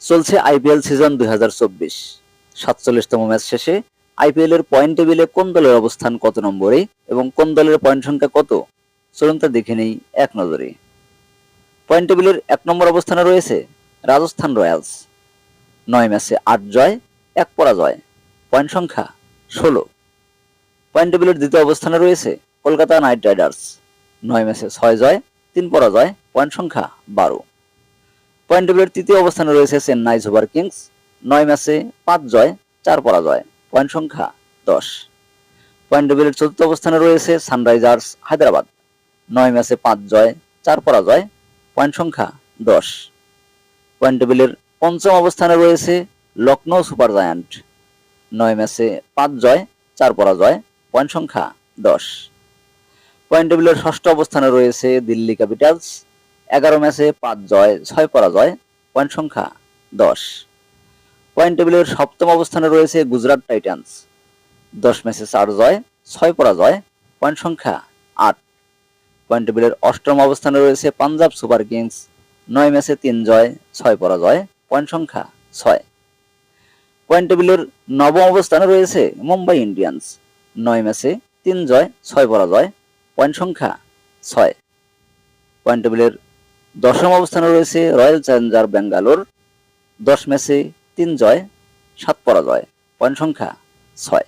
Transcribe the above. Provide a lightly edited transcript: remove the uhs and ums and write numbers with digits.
চলছে IPL season 2024। 47তম match শেষে IPL এর পয়েন্ট টেবিলে কোন দলের অবস্থান কত নম্বরে এবং কোন দলের পয়েন্ট সংখ্যা কত, চলুন তা দেখে নেই এক নজরে। পয়েন্ট টেবিলের 1 নম্বর অবস্থানে রয়েছে রাজস্থান রয়্যালস। 9 ম্যাচে 8 জয় 1 পরাজয়, পয়েন্ট সংখ্যা 16। পয়েন্ট টেবিলের দ্বিতীয় অবস্থানে রয়েছে কলকাতা নাইট রাইডার্স। 9 ম্যাচে 6 জয় 3 পরাজয়, পয়েন্ট সংখ্যা 12। পয়েন্ট টেবিলের তৃতীয় অবস্থানে রয়েছে চেন্নাই সুপার কিংস। 9 ম্যাচে 5 জয় 4 পরাজয়, পয়েন্ট সংখ্যা 10। পয়েন্ট টেবিলের চতুর্থ অবস্থানে রয়েছে সানরাইজার্স হায়দ্রাবাদ। 9 ম্যাচে 5 জয় 4 পরাজয়, পয়েন্ট সংখ্যা 10। পয়েন্ট টেবিলের পঞ্চম অবস্থানে রয়েছে লখনৌ সুপার জায়ান্ট। 9 ম্যাচে 5 জয় 4 পরাজয়, পয়েন্ট সংখ্যা 10। পয়েন্ট টেবিলের ষষ্ঠ অবস্থানে রয়েছে দিল্লি ক্যাপিটালস। 11 ম্যাচে 5 জয় 6 পরাজয়, পয়েন্ট সংখ্যা 10। পয়েন্ট টেবিলের সপ্তম অবস্থানে রয়েছে গুজরাট টাইটান্স। 10 ম্যাচে 4 জয় 6 পরাজয়, পয়েন্ট সংখ্যা 8। পয়েন্ট টেবিলের অষ্টম অবস্থানে রয়েছে পাঞ্জাব সুপার কিংস। 9 ম্যাচে 3 জয় 6 পরাজয়, পয়েন্ট সংখ্যা 6। পয়েন্ট টেবিলের নবম অবস্থানে রয়েছে মুম্বাই ইন্ডিয়ান্স। 9 ম্যাচে 3 জয় 6 পরাজয়, পয়েন্ট সংখ্যা 6। পয়েন্ট টেবিলের দশম অবস্থানে রয়েছে রয়্যাল চ্যালেঞ্জার ব্যাঙ্গালোর। 10 ম্যাচে 3 জয় 7 পরাজয়, পয়েন্ট সংখ্যা 6।